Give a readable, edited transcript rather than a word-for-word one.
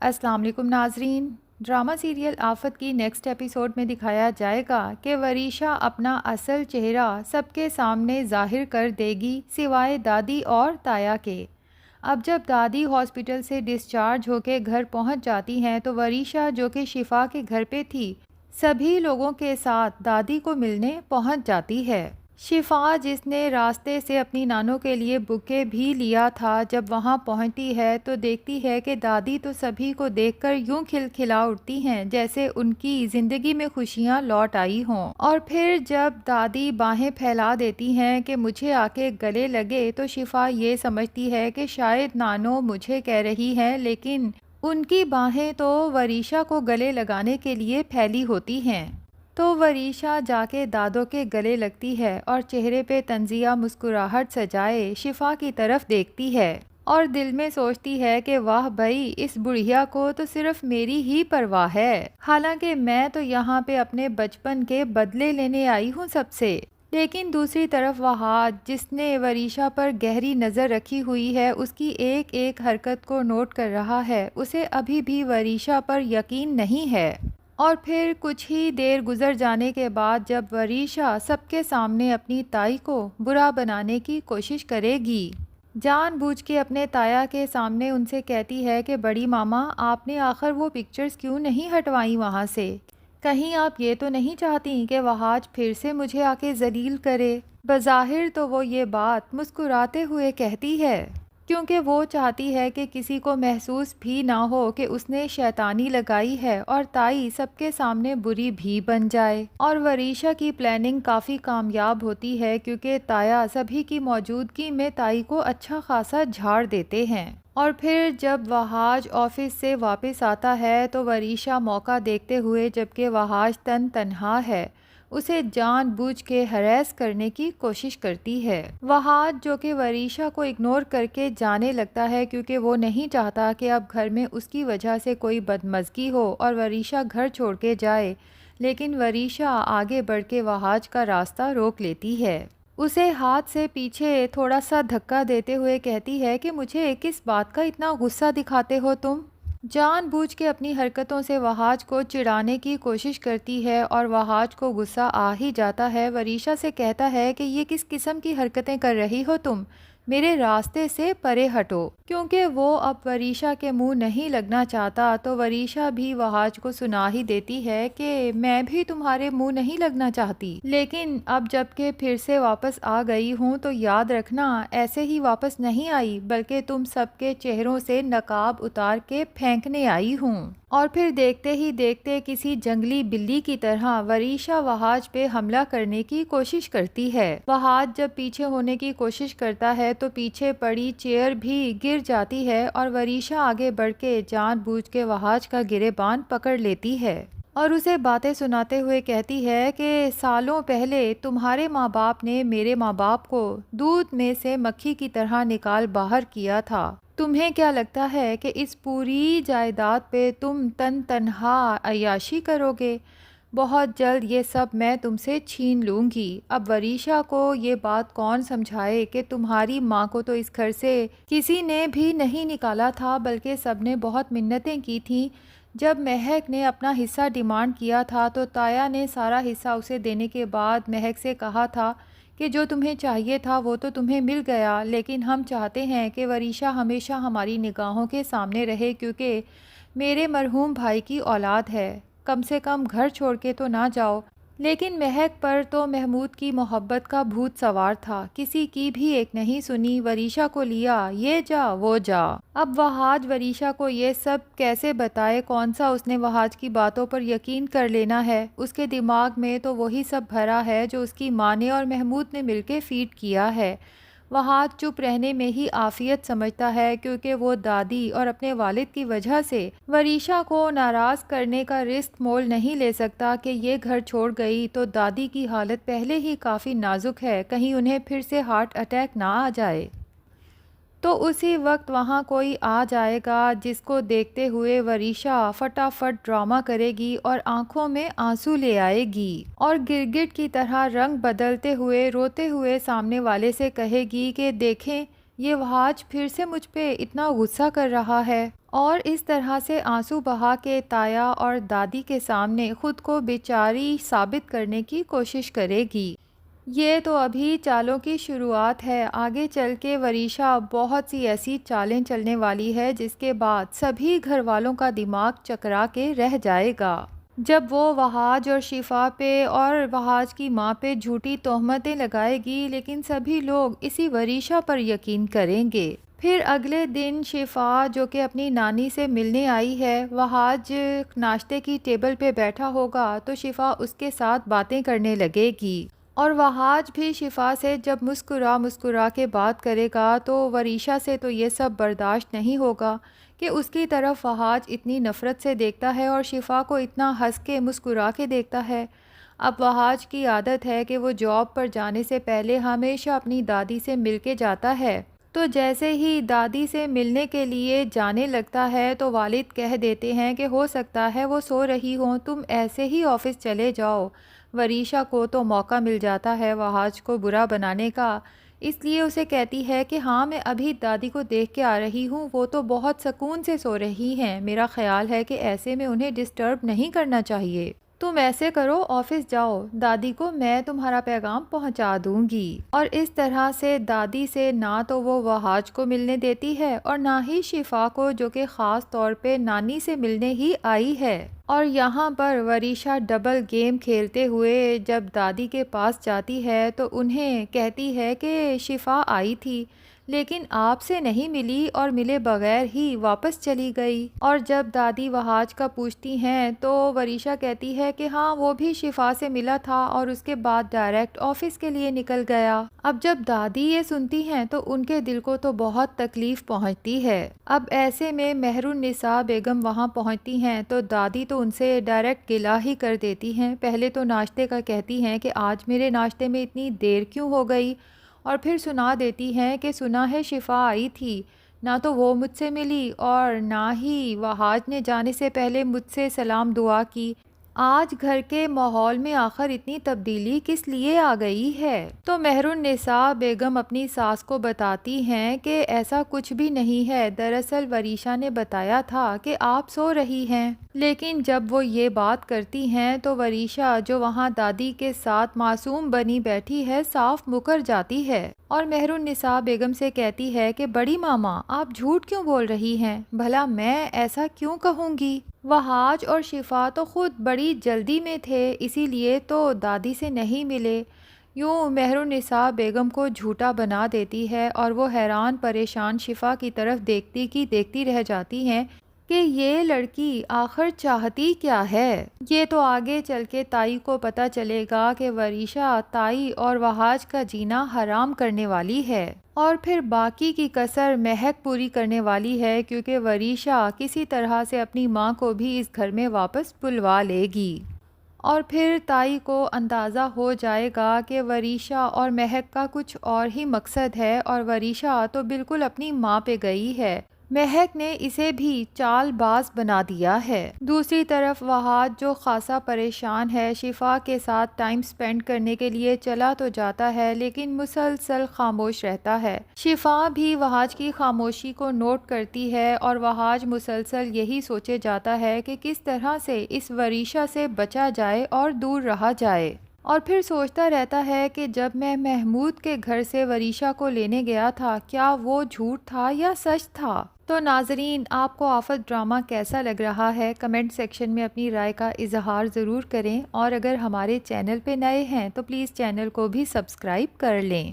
السلام علیکم ناظرین۔ ڈرامہ سیریل آفت کی نیکسٹ ایپیسوڈ میں دکھایا جائے گا کہ وریشا اپنا اصل چہرہ سب کے سامنے ظاہر کر دے گی سوائے دادی اور تایا کے۔ اب جب دادی ہاسپٹل سے ڈسچارج ہو کے گھر پہنچ جاتی ہیں تو وریشا جو کہ شفا کے گھر پہ تھی سبھی لوگوں کے ساتھ دادی کو ملنے پہنچ جاتی ہے۔ شفا جس نے راستے سے اپنی نانوں کے لیے بکے بھی لیا تھا جب وہاں پہنچتی ہے تو دیکھتی ہے کہ دادی تو سبھی کو دیکھ کر یوں کھلکھلا اٹھتی ہیں جیسے ان کی زندگی میں خوشیاں لوٹ آئی ہوں، اور پھر جب دادی باہیں پھیلا دیتی ہیں کہ مجھے آ کے گلے لگے تو شفا یہ سمجھتی ہے کہ شاید نانو مجھے کہہ رہی ہے، لیکن ان کی باہیں تو وریشا کو گلے لگانے کے لیے پھیلی ہوتی ہیں۔ تو وریشا جا کے دادوں کے گلے لگتی ہے اور چہرے پہ طنزیہ مسکراہٹ سجائے شفا کی طرف دیکھتی ہے اور دل میں سوچتی ہے کہ واہ بھائی، اس بڑھیا کو تو صرف میری ہی پرواہ ہے، حالانکہ میں تو یہاں پہ اپنے بچپن کے بدلے لینے آئی ہوں سب سے۔ لیکن دوسری طرف وہاج جس نے وریشا پر گہری نظر رکھی ہوئی ہے، اس کی ایک ایک حرکت کو نوٹ کر رہا ہے، اسے ابھی بھی وریشا پر یقین نہیں ہے۔ اور پھر کچھ ہی دیر گزر جانے کے بعد جب وریشا سب کے سامنے اپنی تائی کو برا بنانے کی کوشش کرے گی، جان بوجھ کے اپنے تایا کے سامنے ان سے کہتی ہے کہ بڑی ماما، آپ نے آخر وہ پکچرز کیوں نہیں ہٹوائیں وہاں سے؟ کہیں آپ یہ تو نہیں چاہتی کہ وہاج پھر سے مجھے آ کے ذلیل کرے؟ بظاہر تو وہ یہ بات مسکراتے ہوئے کہتی ہے کیونکہ وہ چاہتی ہے کہ کسی کو محسوس بھی نہ ہو کہ اس نے شیطانی لگائی ہے اور تائی سب کے سامنے بری بھی بن جائے۔ اور وریشا کی پلاننگ کافی کامیاب ہوتی ہے کیونکہ تایا سبھی کی موجودگی میں تائی کو اچھا خاصا جھاڑ دیتے ہیں۔ اور پھر جب وہاج آفس سے واپس آتا ہے تو وریشا موقع دیکھتے ہوئے جبکہ وہاج تنہا ہے اسے جان بوجھ کے ہراس کرنے کی کوشش کرتی ہے۔ وہاج جو کہ وریشا کو اگنور کر کے جانے لگتا ہے کیونکہ وہ نہیں چاہتا کہ اب گھر میں اس کی وجہ سے کوئی بدمزگی ہو اور وریشا گھر چھوڑ کے جائے، لیکن وریشا آگے بڑھ کے وہاج کا راستہ روک لیتی ہے، اسے ہاتھ سے پیچھے تھوڑا سا دھکا دیتے ہوئے کہتی ہے کہ مجھے کس بات کا اتنا غصہ دکھاتے ہو تم؟ جان بوجھ کے اپنی حرکتوں سے وہاج کو چڑھانے کی کوشش کرتی ہے اور وہاج کو غصہ آ ہی جاتا ہے۔ وریشا سے کہتا ہے کہ یہ کس قسم کی حرکتیں کر رہی ہو تم، میرے راستے سے پرے ہٹو۔ کیونکہ وہ اب وریشا کے منہ نہیں لگنا چاہتا تو وریشا بھی وہاج کو سنا ہی دیتی ہے کہ میں بھی تمہارے منہ نہیں لگنا چاہتی، لیکن اب جب کہ پھر سے واپس آ گئی ہوں تو یاد رکھنا ایسے ہی واپس نہیں آئی بلکہ تم سب کے چہروں سے نقاب اتار کے پھینکنے آئی ہوں۔ اور پھر دیکھتے ہی دیکھتے کسی جنگلی بلی کی طرح وریشا وہاج پہ حملہ کرنے کی کوشش کرتی ہے۔ وہاج جب پیچھے ہونے کی کوشش کرتا ہے تو پیچھے پڑی چیئر بھی گر جاتی ہے اور وریشا آگے بڑھ کے جان بوجھ کے وہاج کا گریبان پکڑ لیتی ہے اور اسے باتیں سناتے ہوئے کہتی ہے کہ سالوں پہلے تمہارے ماں باپ نے میرے ماں باپ کو دودھ میں سے مکھی کی طرح نکال باہر کیا تھا۔ تمہیں کیا لگتا ہے کہ اس پوری جائیداد پہ تم تنہا عیاشی کرو گے؟ بہت جلد یہ سب میں تم سے چھین لوں گی۔ اب وریشا کو یہ بات کون سمجھائے کہ تمہاری ماں کو تو اس گھر سے کسی نے بھی نہیں نکالا تھا بلکہ سب نے بہت منتیں کی تھیں۔ جب مہک نے اپنا حصہ ڈیمانڈ کیا تھا تو تایا نے سارا حصہ اسے دینے کے بعد مہک سے کہا تھا کہ جو تمہیں چاہیے تھا وہ تو تمہیں مل گیا، لیکن ہم چاہتے ہیں کہ وریشا ہمیشہ ہماری نگاہوں کے سامنے رہے کیونکہ میرے مرحوم بھائی کی اولاد ہے، کم سے کم گھر چھوڑ کے تو نہ جاؤ۔ لیکن مہک پر تو محمود کی محبت کا بھوت سوار تھا، کسی کی بھی ایک نہیں سنی، وریشا کو لیا، یہ جا وہ جا۔ اب وہاج وریشا کو یہ سب کیسے بتائے، کون سا اس نے وہاج کی باتوں پر یقین کر لینا ہے؟ اس کے دماغ میں تو وہی سب بھرا ہے جو اس کی ماں نے اور محمود نے مل کے فیڈ کیا ہے۔ وہاج چپ رہنے میں ہی عافیت سمجھتا ہے کیونکہ وہ دادی اور اپنے والد کی وجہ سے وریشا کو ناراض کرنے کا رسک مول نہیں لے سکتا کہ یہ گھر چھوڑ گئی تو دادی کی حالت پہلے ہی کافی نازک ہے، کہیں انہیں پھر سے ہارٹ اٹیک نہ آ جائے تو اسی وقت وہاں کوئی آ جائے گا جس کو دیکھتے ہوئے وریشا فٹافٹ ڈرامہ کرے گی اور آنکھوں میں آنسو لے آئے گی اور گرگٹ کی طرح رنگ بدلتے ہوئے روتے ہوئے سامنے والے سے کہے گی کہ دیکھیں یہ وہاج پھر سے مجھ پہ اتنا غصہ کر رہا ہے، اور اس طرح سے آنسو بہا کے تایا اور دادی کے سامنے خود کو بیچاری ثابت کرنے کی کوشش کرے گی۔ یہ تو ابھی چالوں کی شروعات ہے، آگے چل کے وریشا بہت سی ایسی چالیں چلنے والی ہے جس کے بعد سبھی گھر والوں کا دماغ چکرا کے رہ جائے گا۔ جب وہ وہاج اور شفا پہ اور وہاج کی ماں پہ جھوٹی تہمتیں لگائے گی، لیکن سبھی لوگ اسی وریشا پر یقین کریں گے۔ پھر اگلے دن شفا جو کہ اپنی نانی سے ملنے آئی ہے، وہاج ناشتے کی ٹیبل پہ بیٹھا ہوگا تو شفا اس کے ساتھ باتیں کرنے لگے گی، اور وہاج بھی شفا سے جب مسکرا کے بات کرے گا تو وریشا سے تو یہ سب برداشت نہیں ہوگا کہ اس کی طرف وہاج اتنی نفرت سے دیکھتا ہے اور شفا کو اتنا ہنس کے مسکرا کے دیکھتا ہے۔ اب وہاج کی عادت ہے کہ وہ جاب پر جانے سے پہلے ہمیشہ اپنی دادی سے مل کے جاتا ہے، تو جیسے ہی دادی سے ملنے کے لیے جانے لگتا ہے تو والد کہہ دیتے ہیں کہ ہو سکتا ہے وہ سو رہی ہوں، تم ایسے ہی آفس چلے جاؤ۔ وریشا کو تو موقع مل جاتا ہے وہاج کو برا بنانے کا، اس لیے اسے کہتی ہے کہ ہاں میں ابھی دادی کو دیکھ کے آ رہی ہوں، وہ تو بہت سکون سے سو رہی ہیں، میرا خیال ہے کہ ایسے میں انہیں ڈسٹرب نہیں کرنا چاہیے، تم ایسے کرو آفس جاؤ، دادی کو میں تمہارا پیغام پہنچا دوں گی۔ اور اس طرح سے دادی سے نہ تو وہ وہاج کو ملنے دیتی ہے اور نہ ہی شفا کو، جو کہ خاص طور پہ نانی سے ملنے ہی آئی ہے۔ اور یہاں پر وریشا ڈبل گیم کھیلتے ہوئے جب دادی کے پاس جاتی ہے تو انہیں کہتی ہے کہ شفا آئی تھی لیکن آپ سے نہیں ملی اور ملے بغیر ہی واپس چلی گئی، اور جب دادی وہاج کا پوچھتی ہیں تو وریشا کہتی ہے کہ ہاں وہ بھی شفا سے ملا تھا اور اس کے بعد ڈائریکٹ آفس کے لیے نکل گیا۔ اب جب دادی یہ سنتی ہیں تو ان کے دل کو تو بہت تکلیف پہنچتی ہے۔ اب ایسے میں مہر النساء بیگم وہاں پہنچتی ہیں تو دادی تو ان سے ڈائریکٹ گلہ ہی کر دیتی ہیں، پہلے تو ناشتے کا کہتی ہیں کہ آج میرے ناشتے میں اتنی دیر کیوں ہو گئی، اور پھر سنا دیتی ہیں کہ سنا ہے شفا آئی تھی، نہ تو وہ مجھ سے ملی اور نہ ہی وہاج نے جانے سے پہلے مجھ سے سلام دعا کی، آج گھر کے ماحول میں آخر اتنی تبدیلی کس لیے آ گئی ہے؟ تو مہر النساء بیگم اپنی ساس کو بتاتی ہیں کہ ایسا کچھ بھی نہیں ہے، دراصل وریشا نے بتایا تھا کہ آپ سو رہی ہیں، لیکن جب وہ یہ بات کرتی ہیں تو وریشا جو وہاں دادی کے ساتھ معصوم بنی بیٹھی ہے صاف مکر جاتی ہے، اور مہر النساء بیگم سے کہتی ہے کہ بڑی ماما آپ جھوٹ کیوں بول رہی ہیں، بھلا میں ایسا کیوں کہوں گی؟ وہاج اور شفا تو خود بڑی جلدی میں تھے، اسی لیے تو دادی سے نہیں ملے۔ یوں مہر النساء بیگم کو جھوٹا بنا دیتی ہے اور وہ حیران پریشان شفا کی طرف دیکھتی رہ جاتی ہیں کہ یہ لڑکی آخر چاہتی کیا ہے۔ یہ تو آگے چل کے تائی کو پتہ چلے گا کہ وریشا تائی اور وہاج کا جینا حرام کرنے والی ہے، اور پھر باقی کی کسر مہک پوری کرنے والی ہے، کیونکہ وریشا کسی طرح سے اپنی ماں کو بھی اس گھر میں واپس بلوا لے گی، اور پھر تائی کو اندازہ ہو جائے گا کہ وریشا اور مہک کا کچھ اور ہی مقصد ہے، اور وریشا تو بالکل اپنی ماں پہ گئی ہے، مہک نے اسے بھی چال باز بنا دیا ہے۔ دوسری طرف وہاج جو خاصا پریشان ہے، شفا کے ساتھ ٹائم سپینڈ کرنے کے لیے چلا تو جاتا ہے لیکن مسلسل خاموش رہتا ہے۔ شفا بھی وہاج کی خاموشی کو نوٹ کرتی ہے اور وہاج مسلسل یہی سوچے جاتا ہے کہ کس طرح سے اس وریشا سے بچا جائے اور دور رہا جائے، اور پھر سوچتا رہتا ہے کہ جب میں محمود کے گھر سے وریشا کو لینے گیا تھا کیا وہ جھوٹ تھا یا سچ تھا؟ تو ناظرین، آپ کو آفت ڈرامہ کیسا لگ رہا ہے؟ کمنٹ سیکشن میں اپنی رائے کا اظہار ضرور کریں، اور اگر ہمارے چینل پہ نئے ہیں تو پلیز چینل کو بھی سبسکرائب کر لیں۔